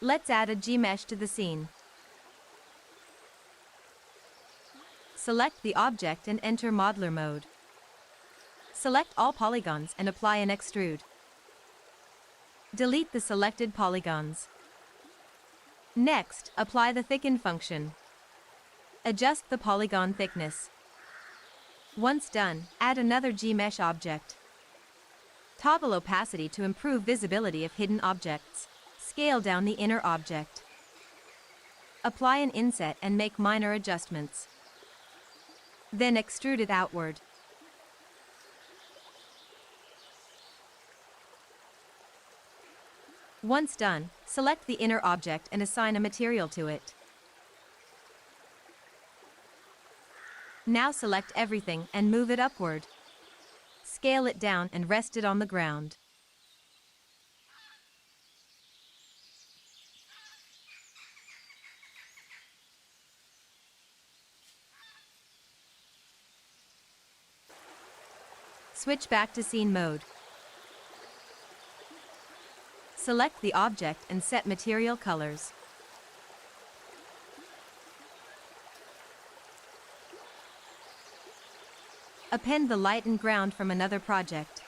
Let's add a G-mesh to the scene. Select the object and enter modeler mode. Select all polygons and apply an extrude. Delete the selected polygons. Next, apply the thicken function. Adjust the polygon thickness. Once done, add another G-mesh object. Toggle opacity to improve visibility of hidden objects. Scale down the inner object. Apply an inset and make minor adjustments. Then extrude it outward. Once done, select the inner object and assign a material to it. Now select everything and move it upward. Scale it down and rest it on the ground. Switch back to scene mode. Select the object and set material colors. Append the light and ground from another project.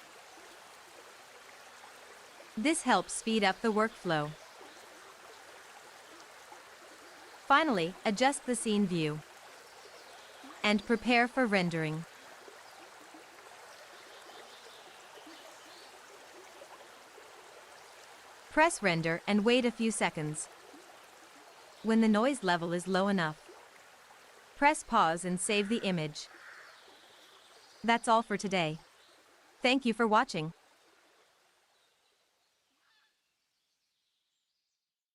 This helps speed up the workflow. Finally, adjust the scene view. And prepare for rendering. Press render and wait a few seconds. When the noise level is low enough, press pause and save the image. That's all for today. Thank you for watching.